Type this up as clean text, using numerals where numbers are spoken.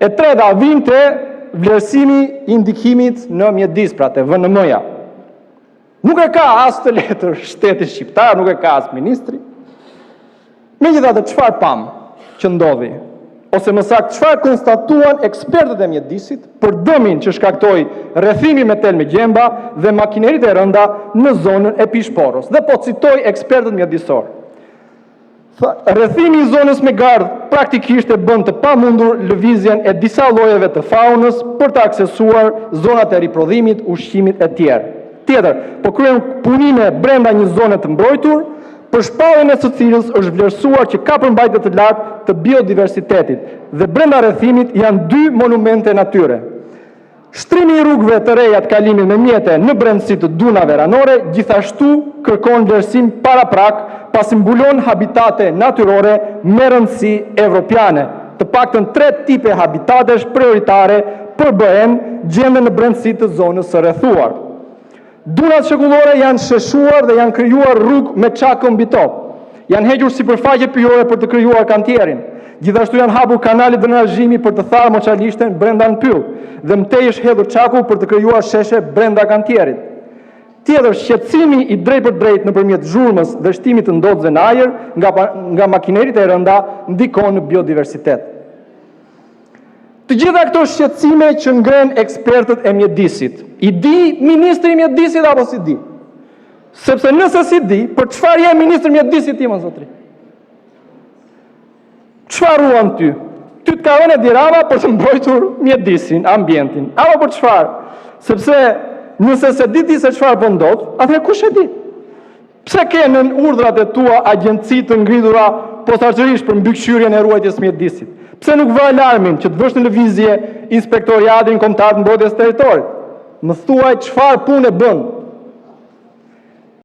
E treta, vim të vlerësimi i ndikimit në mjedis, pra të VNM-ja. Nuk e ka as të letër shteti shqiptar, nuk e ka as ministri. Megjithatë, çfarë pam që ndodhi? Ose më saktë, çfarë konstatuan ekspertët e mjedisit për dëmin që shkaktoi rrethimi me tel me gjemba dhe makineritë e rënda në zonën e Pishporës. Dhe po citoj ekspertët mjedisor. Rrethimi i zonës me gardh praktikisht e bën të pamundur lëvizjen e disa llojeve të faunës për të aksesuar zonat e riprodhimit, ushqimit e tjerë. Tjetër, po kryen punime brenda një zone të mbrojtur, për shpalljen e së cilës është vlerësuar që ka përmbajtje të lartë të biodiversitetit dhe brenda rrethimit janë 2 monumente natyre. Shtrimi i rrugëve të reja të kalimit me mjete në brendësi të dunave ranore gjithashtu kërkon vlerësim paraprak, pasi mbulon habitate natyrore me rëndësi evropiane. Të paktën 3 tipe habitatesh prioritare për BE-n gjenden në brendësi të zonës së rrethuar. Dunat shekullore janë sheshuar dhe janë krijuar rrugë me çakë mbi to. Janë hequr sipërfaqe pyjore për të krijuar kantierin. Gjithashtu janë hapur kanale drenazhimi për të tharë moçalishten brenda në pyll dhe mtej është hedhur çaku për të krijuar sheshe brenda kantierit. Tjetër, shqetësimi i drejt për drejt nëpërmjet zhurmës dhe shtimit të ndotzëve në ajër nga makineritë e rënda ndikon në biodiversitet. Të gjitha këto shqetësime që ngren ekspertët e mjedisit, i di ministri i mjedisit apo si di? Sepse nëse si di, për çfarë je ministri i mjedisit ti, më zotri? Çfarë ruan ty? Ty të ka vënë Edi Rama për të mbrojtur mjedisin, ambientin, apo për çfarë? Sepse nëse se di ti se çfarë po ndodh, atëherë kush e di? Pse ke në urdhrat e tua agjenci të ngritura posaçërisht për mbikëqyrjen e ruajtjes mjedisit? Pse nuk vë alarmin që të vësh në lëvizje inspektoriatin kombëtar të mbrojtjes territorit? Më thuaj çfarë punë bën